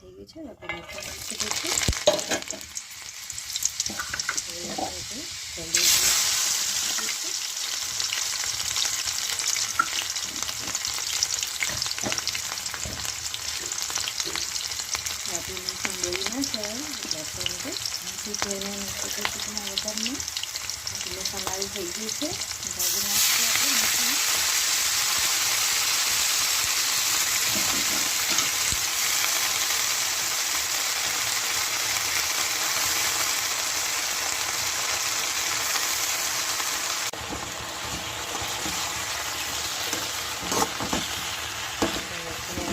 થઈ ગયું છે. આપણે મેથી નાખી દઈશું. બોલી ના જાય એટલે આપણે જોઈને નાખી દઈશું વઘારમાં. લસણ લાલ થઈ ગયું છે. ભાજી નાખીએ આપણે મેથીમાં.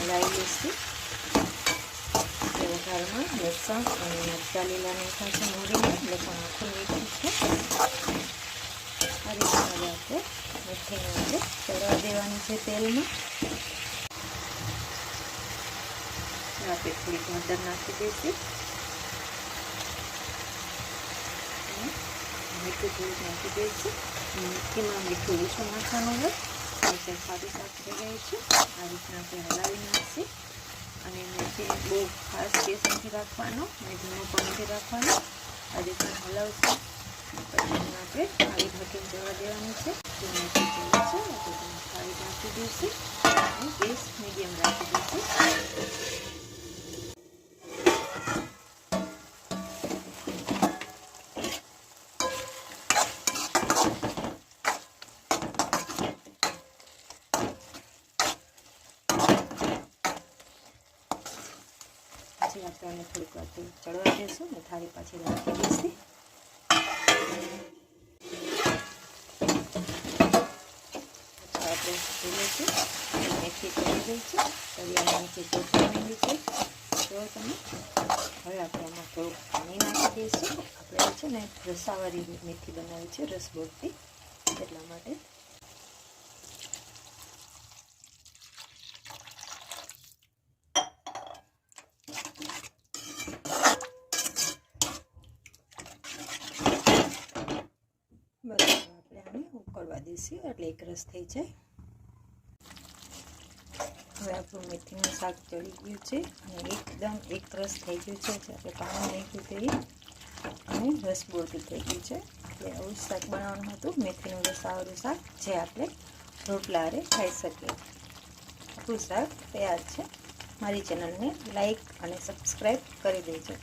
હલાવી લઈશું. વઘારમાં લસણ અને મરચાં લીલા નાખ્યા છે, મોરીને લસણ આખું નાખ્યું છે. આ રીતે હવે આપણે મેથીને આપણે ચડવા દેવાની છે તેલમાં. આપણે થોડીક હળદર નાખી દઈશું. મીઠું થોડુંક નાખી દઈશું. મેથીમાં મીઠું ઓછું નાખવાનું હોય એટલે સારું શાક થઈ જાય છે. આ રીતના આપણે હલાવી નાખીએ. અને મેથી બહુ ખાસ ગેસ નથી રાખવાનો અને ધીમો પણ નથી રાખવાનો. આ રીતના હલાવશું. પછી આપણે થાળી ઢાંકીને જવા દેવાનું છે. તો મેથી ચડે છે તો તમે થાળી ઢાંકી દઈશું અને ગેસ મીડિયમ રાખી દઈશું. આપણે આને થોડીક વાર ચડવા દઈશું ને થાળી પાછી રાખી દઈશું. આપણે જોઈ લઈશું મેથી ચડી ગઈ છે. તળિયાની નીચે ચોટવા માંડી છે. તો તમે હવે આપણે આમાં થોડુંક પાણી નાખી દઈશું. આપણે છે ને રસાવાળી મેથી બનાવી છે, રસબોળથી, એટલા માટે. બરાબર આપણે આને ઉકળવા દઈશું એટલે એક રસ થઈ જાય. હવે આપણું મેથીનું શાક ચડી ગયું છે અને એકદમ એક રસ થઈ ગયું છે. જે આપણે પાણી નાખ્યું તે અને રસબોળથી થઈ ગયું છે. એટલે આવું શાક બનાવવાનું હતું, મેથીનું રસાવાળું શાક, જે આપણે રોટલા હારે ખાઈ શકીએ. આપણું શાક તૈયાર છે. મારી ચેનલને લાઈક અને સબસ્ક્રાઈબ કરી દેજો.